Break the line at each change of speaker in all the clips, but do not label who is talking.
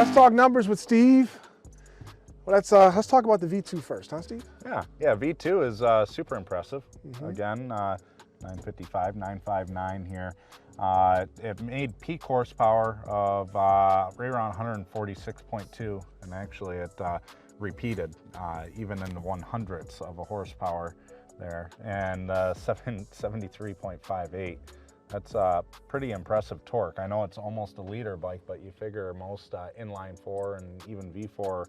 let's talk numbers with Steve. Well, let's talk about the V2 first, huh, Steve?
Yeah, V2 is super impressive. Again, 955, 959 here. It made peak horsepower of right around 146.2, and actually it repeated even in the 100ths of a horsepower there, and 73.58. That's pretty impressive torque. I know it's almost a liter bike, but you figure most inline 4 and even V4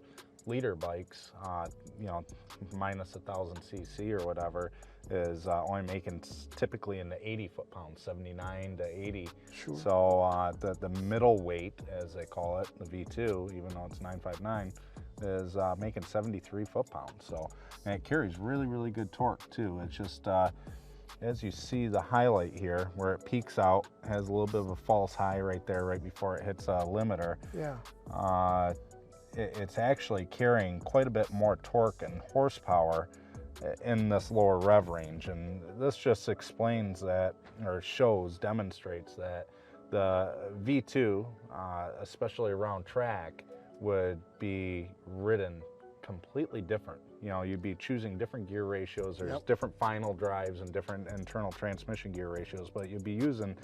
liter bikes, you know, minus 1,000 cc or whatever, is only making typically in the 80 foot-pounds, 79 to 80.
Sure.
So the middle weight, as they call it, the V2, even though it's 959, is making 73 foot-pounds. So, and it carries really, really good torque too. It's just, as you see the highlight here, where it peaks out, has a little bit of a false high right there, right before it hits a limiter.
Yeah.
It's actually carrying quite a bit more torque and horsepower in this lower rev range, and this just explains that, or demonstrates that the V2, especially around track, would be ridden completely different. You know, you'd be choosing different gear ratios. There's different final drives and different internal transmission gear ratios, but you'd be using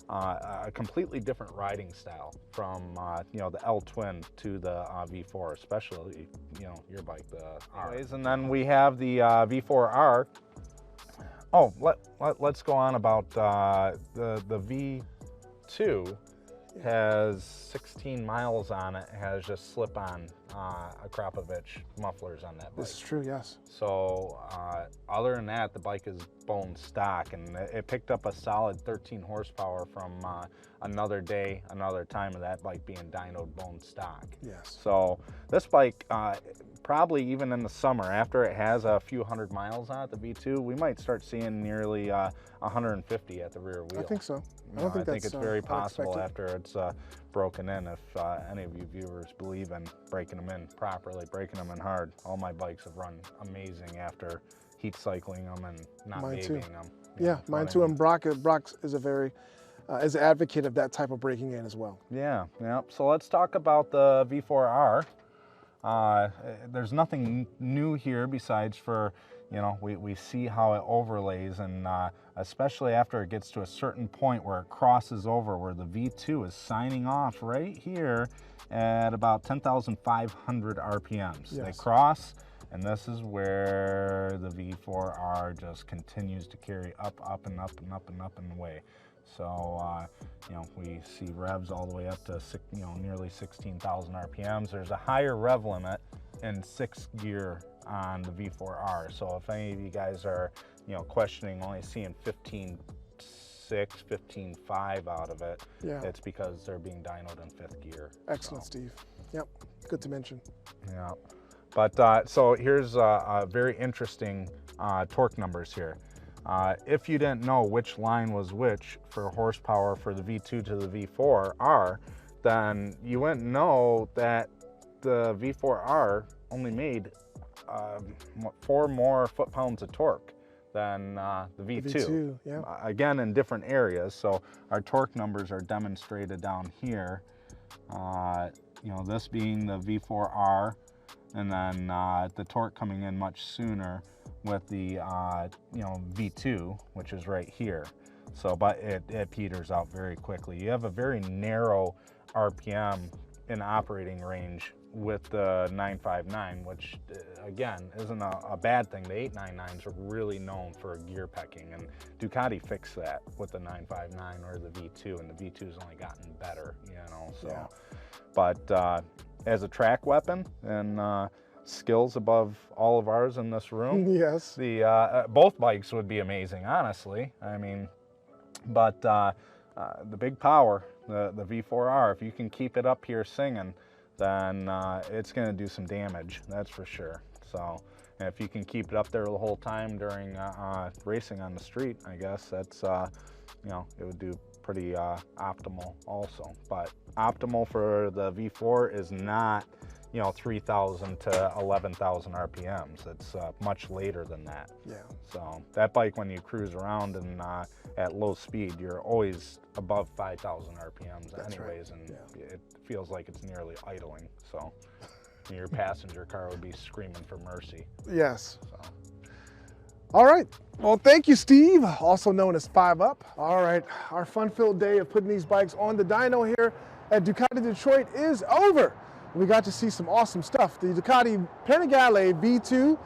a completely different riding style from you know, the L twin to the V4, especially, you know, your bike, the R. And then we have the V4 R. Oh, let's go on about the V2. Has 16 miles on it, has just slip-on Akrapovic mufflers on that bike.
This is true, yes.
So other than that, the bike is bone stock, and it picked up a solid 13 horsepower from another day, another time of that bike being dynoed bone stock.
Yes.
So this bike, probably even in the summer, after it has a few hundred miles on it, the V2, we might start seeing nearly 150 at the rear wheel.
I think so.
I think it's very possible after it's broken in, if any of you viewers believe in breaking them in properly, breaking them in hard. All my bikes have run amazing after heat cycling them and not babying them.
Yeah, mine too. And Brock is a very is an advocate of that type of breaking in as well.
Yeah. So let's talk about the V4R. There's nothing new here besides for, you know, we see how it overlays, and especially after it gets to a certain point where it crosses over, where the V2 is signing off right here at about 10,500 RPMs. Yes. They cross, and this is where the V4R just continues to carry up and up and up and up and away. So, you know, we see revs all the way up to, you know, nearly 16,000 RPMs. There's a higher rev limit in 6th gear on the V4R. So if any of you guys are, you know, questioning only seeing 15.6, 15.5 out of it, it's because they're being dynoed in 5th gear.
Excellent, Steve. Yep, good to mention.
Yeah, but so here's a very interesting torque numbers here. If you didn't know which line was which for horsepower for the V2 to the V4R, then you wouldn't know that the V4R only made 4 more foot-pounds of torque than the V2. Again, in different areas. So our torque numbers are demonstrated down here. You know, this being the V4R, and then the torque coming in much sooner with the you know, V2, which is right here. So, but it peters out very quickly. You have a very narrow RPM in operating range with the 959, which again isn't a bad thing. The 899s are really known for gear pecking, and Ducati fixed that with the 959 or the V2, and the V2's only gotten better, you know. So, but as a track weapon and skills above all of ours in this room,
yes,
the both bikes would be amazing, honestly. I mean, but the big power, the V4R, if you can keep it up here singing, then it's going to do some damage, that's for sure. So, and if you can keep it up there the whole time during racing on the street, I guess that's, you know, it would do pretty optimal also. But optimal for the V4 is not, you know, 3,000 to 11,000 RPMs. It's much later than that.
Yeah.
So that bike, when you cruise around and at low speed, you're always above 5,000 RPMs
That's
anyways,
right.
and
Yeah.
it feels like it's nearly idling. So your passenger car would be screaming for mercy.
Yes.
So.
All right. Well, thank you, Steve, also known as 5 Up. All right. Our fun-filled day of putting these bikes on the dyno here at Ducati Detroit is over. We got to see some awesome stuff. The Ducati Panigale V2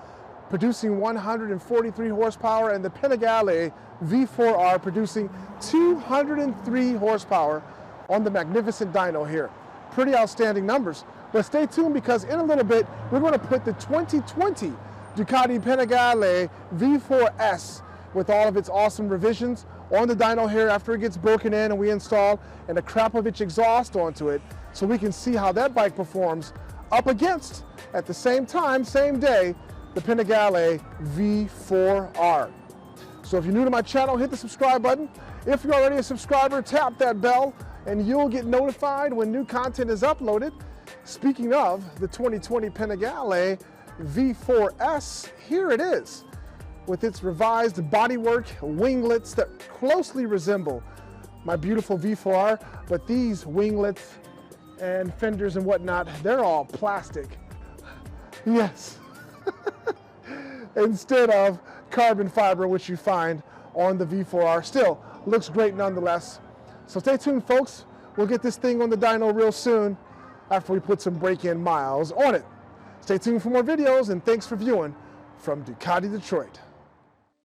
producing 143 horsepower, and the Panigale V4 R producing 203 horsepower on the magnificent dyno here. Pretty outstanding numbers. But stay tuned, because in a little bit, we're going to put the 2020 Ducati Panigale V4 S with all of its awesome revisions on the dyno here after it gets broken in and we install and a Krapovich exhaust onto it, so we can see how that bike performs up against, at the same time, same day, the Panigale V4 R. So if you're new to my channel, hit the subscribe button. If you're already a subscriber, tap that bell and you'll get notified when new content is uploaded. Speaking of the 2020 Panigale V4 S, here it is, with its revised bodywork, winglets that closely resemble my beautiful V4R, but these winglets and fenders and whatnot, they're all plastic. Yes. Instead of carbon fiber, which you find on the V4R. Still looks great nonetheless. So stay tuned, folks. We'll get this thing on the dyno real soon after we put some break-in miles on it. Stay tuned for more videos, and thanks for viewing from Ducati Detroit.